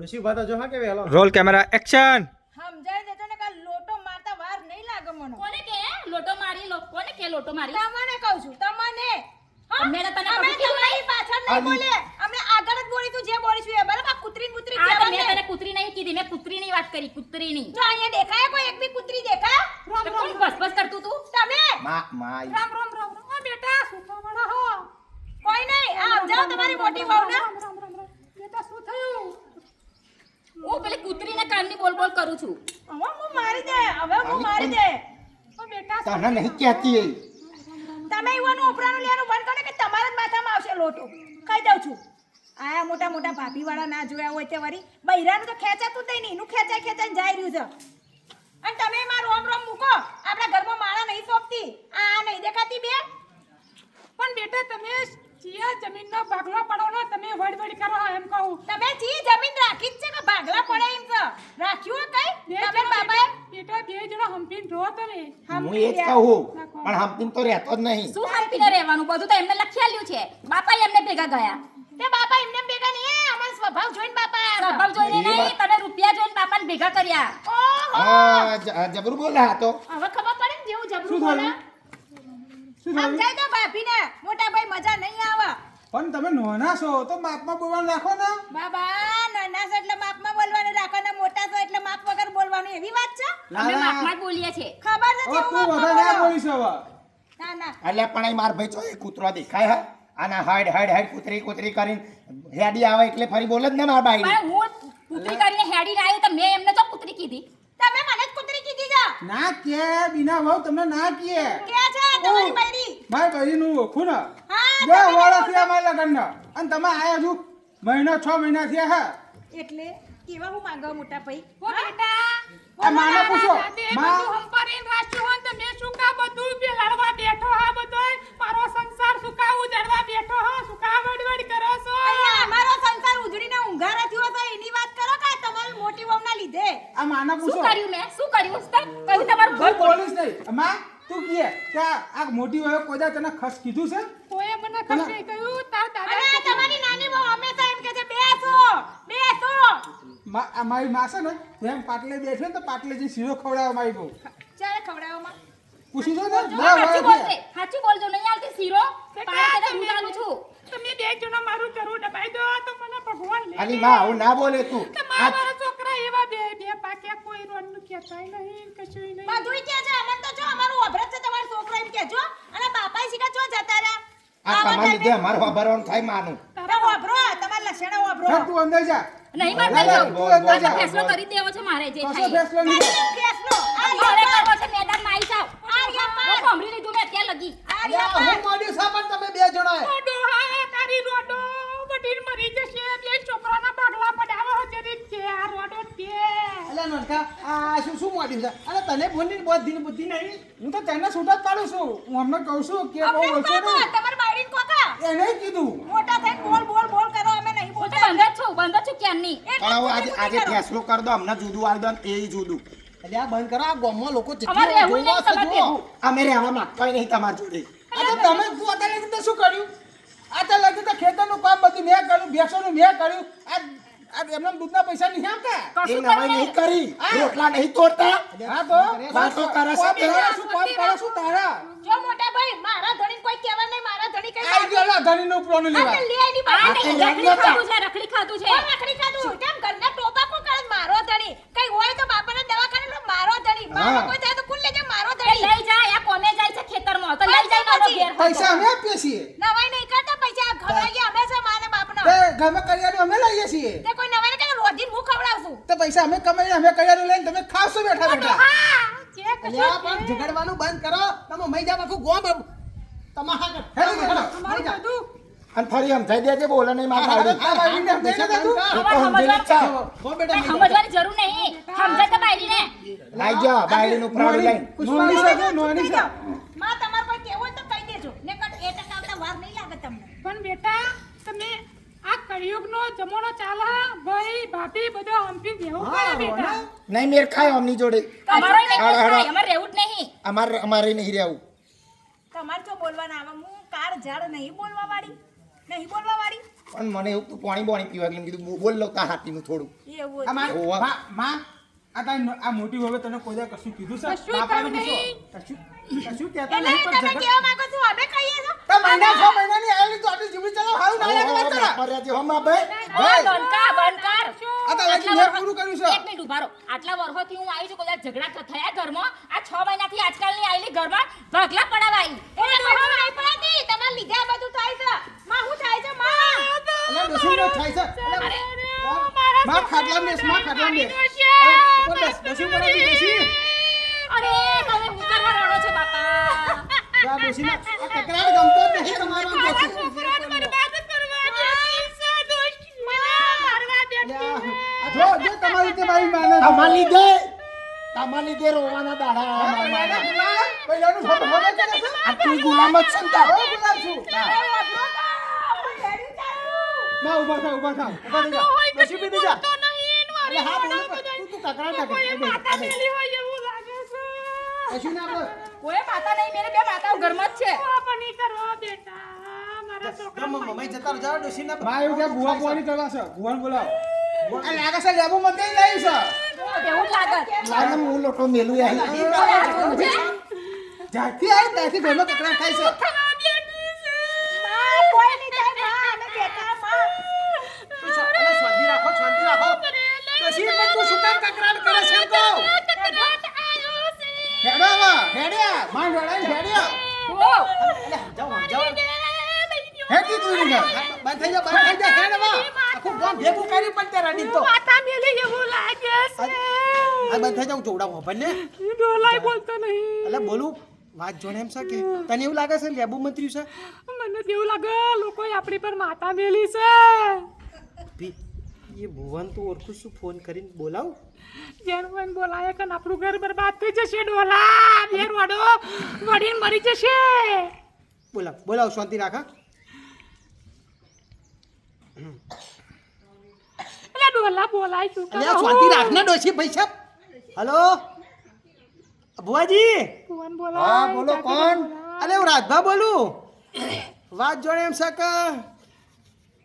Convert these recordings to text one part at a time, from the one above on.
ડોશી ઉભા તો જો હા કે વેલો રોલ કેમેરા એક્શન. સમજાઈ દેજો ને કે લોટો મારતા વાર નહીં લાગે મને. કોને કે લોટો મારી કોને કે લોટો મારી તમને કહું છું તમને. અમે તને અમે કશું કીધું તમારી પાછળ નહીં બોલે. અમે આગળ જ બોલીશું જે બોલીશું એ બરાબર. કૂતરી કૂતરી આ તો કહેવાનું મેં નહીં. તને કૂતરી નહીં કીધી મેં કૂતરીની વાત કરી કૂતરીની જો અહીંયા દેખાય કોઈ એક બી કૂતરી દેખાય? તો કોણ બસ કરતું તું તમે માઈ રામ રામ રામ રામ. આ બેટા સુખાવાળા હો. કોઈ નહીં. આ જાઓ તમારી મોટી વહુને. બેટા શું થયું? હું પેલી કૂતરીને કાનની બોલ બોલ કરું છું હવે હું મારી દે. હવે હું મારી દે. ઓ બેટા તને નહીં કહેતી એ તમે ઈવાનું ઉપરાનું લેવાનું બંધ કરો ને કે તમારા જ માથામાં આવશે લોટો. કહી દઉં છું. આયા મોટા મોટા ભાભી વાળા ના જોયા હોય તે વરી બૈરાનું તો ખેંચાતું જ નહીં. એનું ખેંચાઈ ખેંચાઈને જાય રહ્યું છે. અને તમે એમાં રોમ રોમ મૂકો. આપણા ઘરમાં માળા નહીં સોંપતી. આ નહીં દેખાતી બે. પણ બેટા તમે ચિયા જમીનનો ભાગલો પડો ને તમે વડવડ કરો એમ કહું તમે જી જમીન રાખી જ છે કે ભાગલા પડે એમ છે? રાખ્યું હે કઈ તમે બાબાએ? બેટા બે જણા હંપીને રહો તમે હું એ જ કહું પણ હમતીમ તો રહેતો જ નહીં શું હંપીને રહેવાનું બધું તો એમને લખી આલ્યું છે બાપા એમને ભેગા ગયા તે બાપા એમને ભેગા નહીં. અમારો સ્વભાવ જોઈને બાપા આવ્યા. સ્વભાવ જોઈને નહીં તને રૂપિયા જોઈને બાપાને ભેગા કર્યા ઓહો જબરું બોલા તો હવે ખબર પડે ને જેવું જબરું બોલે. સમજાય તો ભાભીને મોટા ભાઈ મજા નહીં આવે. પણ તમે નોના છો તો માપમાં બોલવાનું રાખો ને. બાબા નાના છો એટલે માપમાં બોલવાનું રાખો ને મોટા છો એટલે માપ વગર બોલવાનું એવી વાત છે? અમે માપમાં જ બોલીએ છે ખબર છે હવે જેવું તું માપમાં વધારે ના બોલો. બોલીશ હવે. ના ના એટલે પણ અહીં માર ભાઈ છો એ કૂતરો દેખાય હે આના હાઈડ હાઈડ હાઈડ કૂતરી કૂતરી કરીને હેડી આવે એટલે ફરી બોલે જ ને માર ભાઈ પણ હું કૂતરી કરીને હેડીને આવી તો મેં એમને તો કૂતરી કીધી તમે મને જ કૂતરી કીધી છે. ના કે બિના વહુ તમને ના કે કે છે તમારી બૈરી. મારી બહેરીનું ઓળખું ને હા, બે તમે વર્ષ થયા મારા લગ્નના અને તમે આયા હજુ મહિનો 6 મહિના થયા હે એટલે કેવા હું માંગો મોટા ભાઈ? ઓ બેટા આ માને પૂછો દાદે માં બધું હંપારીને રાખ્યું હોય તમે શું કા બધું બેલાડવા બેઠો હા બધોય મારો સંસાર સુકા ઉજાડવા બેઠો હા સુકા વડવડ કરો છો અહીંયા અમારો સંસાર ઉજળીને ઊંઘારા થયો તો એની વાત કરો કે તમારી મોટી વહુના લીધે? આ માને શું પૂછો કર્યું મેં શું કર્યું કહ્યું તમારું ઘર કોઈ બોલીશ નહીં માં તું કહે કે આ મોટી વહુ કોઈ દાડો તને ખસ કીધું છે કોઈએ મને કશે કહ્યું તાર અને દાદા તમારી નાની વહુ હંમેશા એમ કહે છે બેસો બેસો. આ મારી માં છે ને જેમ પાટલે બેઠે ને તો પાટલે જે શીરો ખવડાવે મારી બહુ ચાલે ખવડાવવામાં. પૂછી દો ને સાચું બોલજે સાચું બોલજો નહીં આવતી શીરો પાડે હું ચાલુ છું તમે બે જણા મારું જરૂર દબાઈ દો તો મને ભગવાન લે અલી માં આવું ના બોલે તું તમારા છોકરા એવા બે બે પાક્યા કોઈ રોનનું કહેતાય નહીં કશું નહીં બધુંય કહે છે અમને તો જો અમારું અભરત છે તમારો છોકરો એમ કહેજો. અને બાપાએ શીખા જો જતા રહ્યા. આ તમારા લીધે અમારે વાપરવાનું થાય માનું તો વાપરો તમારા લક્ષણો વાપરો. હે તું અંદર જા નહીં મારે નહીં જવું. બોલ, બોલ, આ તો બોલ. ફેસલો કરી દેવો છે મારે જે કશો થાય ફેસલો નહીં ફેસલો આ મારે યાર કરવો છે મેદાનમાં આવી જાવ આ યાર હું સાંભળી લીધું મેં અત્યારે લગી આ યાર હું મોડી સા પણ તમે બે જણા રોડો હા તારી રોડો વડીલ મરી જશે બે છોકરાના ભાગલા પડાવો જરી કે આ રોડો કે અલ્યા નોનકા આ શું મોડ્યું છે અરે તને બોલની બુદ્ધિ નહીં હું તો તને છૂટા જ પાડું છું હું અમને કહું છું કે બહુ અમને ઓછો કોકા નહીં તમાર બાયડીન કોકા એને કીધું મોટા થઈને બોલ બોલ બોલ કરો અમે નહીં હું તો બોલતા. બંધ જ છું ક્યારની પણ હવે આજે ફેસલો કર દો અમને જુદું આલ દો ને એ જુદું એટલે આ બંધ કરો આ ગામમાં લોકો અમારે રહેવું નહીં તમારે રહેવું અમે રહેવા માંગતા નહીં તમારી જોડે આ તો તમે તું અત્યારે લગી તો શું કર્યું અત્યારે લગી તો ખેતરનું કામ બધું મેં કર્યું ભેંસોનું મેં કર્યું આ એમના દૂધના પૈસા નહીં આવતા એ કશું નવાઈ કરી નહીં કરી રોટલા નહીં તોડતા હા તો વાતો કરે છે તે. શું કામ કરો શું તારા જો મોટા ભાઈ મારા ધણી કોઈ કહેવા નહીં મારા ધણી કઈ આઈ ગયો ધણીનો ઉપરોનો લેવા આપણે લે એની આ પાસે. નહીં, રખડી ખાધું છે રખડી ખાધું છે કોણ રખડી ખાધું? કેમ ઘરના ટોપા કોણ કરે? મારો ધણી. કઈ હોય તો બાપાના દવાખાને લો, મારો ધણી. મારો હા. કોઈ થાય તો કોણ લેજે? મારો એ ધણી. લઈ જાય આ કોને જાય છે ખેતરમાં તો લઈ જાય મારો ઘેર પૈસા અમે આપીએ છીએ નવાઈ નહીં કરતા પૈસા ખવડાવીએ અમે છે માને બાપનો. તે ઘરમાં કરિયાનું અમે લઈએ છીએ તે કોઈ નવાઈ નહીં કરે, રોજીન હું ખવડાવશું. તો પૈસા અમે કમાઈને અમે કરિયાનું લઈને તમે ખાવશો બેઠા બેઠા હા. કે અલ્યા પણ ઝઘડવાનું બંધ કરો તમે મઈ જાવ આખું ગોમ તમાહા કર અમારું બધું અને ફરી સમજાઈ દેજે બોલે નહીં મારા બાયડી. આ બાઈને સમજાઈ દે તું એ તો સમજેલી જ છે. હો બેટા કઈ સમજવાની જરૂર નહીં સમજાય તો બાયડીને લાઈ જા બાયડીનું ઉપરાણું લઈને. પુષ્પાની સાથે નોની છે માં તમારે કોઈ કહેવું હોય તો કહી દેજો. નકર એ ટકા આવતા વાર નહીં લાગે તમને. પણ બેટા તમે આ કળિયુગનો જમાનો ચાલે ભાઈ ભાભી બધો હંપી દેવું પડે બેટા નહીં મેર ખાય અમની જોડે અમારે નહીં હાલો, હાલો. થાય, અમારે રહેવું જ નહીં અમારે નહીં રહેવું તમારે તો બોલવાના આવે. હું કાર ઝાડ નહીં બોલવા વાળી. નહીં બોલવા વાળી. પણ મને એવું તું પાણી બોણી પીવા એટલે મેં કીધું બોલ લઉં તા હાથીનું થોડું એવું આ માં- ઓવા. માં આ તારી આ મોટી હવે તને કોઈ દાડે કશું કીધું છે કશું બાપાને કહ્યું પૂછો. કશું કહેતા એટલે નહીં પણ તમે ઝઘડા- કેવા માંગો છો અમે કહીએ છો તો મહિના 6 મહિનાની આવેલી તો આટલી જીવડી ચલાવ હારું ના લાગે વાત કરો. મર્યાદા હો માં ભાઈ ઓ, બંધ કર. આ તો લાગી મેં પૂરું કર્યું છે. એક મિનિટ ઉભા રહો. આટલા વર્ષોથી હું આવી છું, કદાચ ઝઘડા થયા ઘરમાં. આ 6 મહિનાથી આજકાલની આયેલી ઘરમાં ભાગલા પડાવા આવી. એટલે બધું નહીં પડતી તમારા લીધે આ બધું થાય છે માં શું થાય છે માં અલા ડોશીનો થાય છે. માં ખાટલા બેસ માં ખાટલા બેસ. ડોશી બોલો ડોશી. અરે તમે હું કરવા રડો છો બાપા? આ ડોશીને આ કકરાટ ગમતો જ નહીં તમારો ડોશી. જો જો તમારી રીતે મારી માને તમારા લીધે રોવાના દાડા આવે મારા. પહેલાનું ફોટો હવે કરે છે. આ તું ગુલામ જ છે ને તાર. હવે ગુલાબ છું. ના ઊભા થા ઊભા થા ઊભા થઈ જા. ડોશી પીધી જા. અરે હા બોલો તું કકરાટ ના કર. ડોશી ના આપણે કોઈ માતા નહીં, મેરે બે માતાઓ ઘરમાં જ છે. મમ્મી જતા જાવ ડોશી ના બા એવું કે બુઆ પોણી કરવા છે બુઆને બોલાવો આ લાગે છે લેબુ મત નહીં લઈ છે એવું જ લાગે. લાગે હું લોટો મેલું અહીં. જ્યાંથી આવી ત્યાંથી ઘરમાં કકરાટ થાય છે માં કોઈ નહીં થાય માં અમે બેટા માં અરે શાંતિ રાખો ડોશી પણ તું શું કામ કકરાટ કરે છે તો હેડવા હેડ્યા માં હેડાઈ હેડ્યા ઓ, જાઓ હેડી તું ને બંધ થઈ જા હેડવા આખું ગામ ભેગું કરી પણ તે રડી તો આ બંધ થઈ જાવ ચોડા મોપન ને બોલતો નહીં એટલે બોલું વાત જોડે એમ છે કે તને એવું લાગે છે લેબુ મંત્રી છે મને તો એવું લાગે લોકોએ આપણી પર માતા મેલી છે ભી એ ભુવન તો ઓળખું છું ફોન કરીને બોલાવ જેનું બોલાય કે આપણું ઘર બરબાદ થઈ જશે ડોલા બે રોડો વડીને મરી જશે બોલાવ શાંતિ રાખા એટલે ડોલા બોલાય શું અલે આ શાંતિ રાખ ને ડોશી પૈસા હલો ભુવાજી ભુવન બોલાય હા બોલો કોણ? અલે હું રાજભા બોલું વાત જોડે એમ છે કે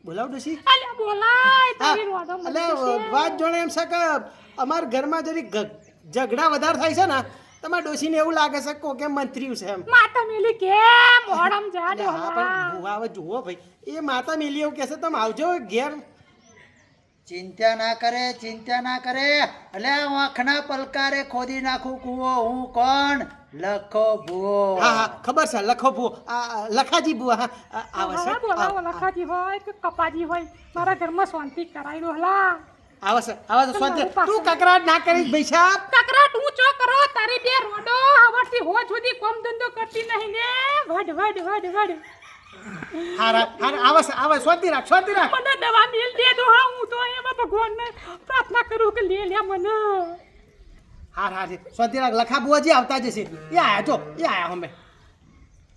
બોલાવ ડોશી અલે બોલાય હા, તારી રોડો મરી એટલે જશે વાત જોડે એમ છે કે અમારા ઘરમાં જરી ઝઘડા વધારે થાય છે ને તમારા ડોશીને એવું લાગે છે કે કોકે મંત્રી છે એમ માતા મેલી કેમ મોડમ જા અલે હા પણ ભુવા હવે જુઓ ભાઈ એ માતા મેલી એવું કહેશે તમે આવજો ઘેર ચિંતા ના કરે એટલે આંખના પલકારે ખોદી નાખું કૂવો હું કોણ લખો ભૂવો હા હા ખબર છે લખો ભૂ લખાજી ભૂ હા આવે છે હા બોલાવો લખાજી હોય કે કપાજી હોય મારા ઘરમાં શાંતિ કરાઈ દો હલા આવે છે શાંતિ તું કકરાટ ના કરીશ ભાઈ સાહેબ કકરાટ હું ચો કરો તારી બે રોડો આવડતી હો સુધી કોમ ધંધો કરતી નહીં ને વડ હારા આવે શાંતિ રાખ મને દવા મિલ દે દો હા હું તો એમાં ભગવાનને પ્રાર્થના કરું કે લે મને હાર શાંતિ રાખ લખા બુઆજી આવતા જશે એ આયા જો એ આયા અમે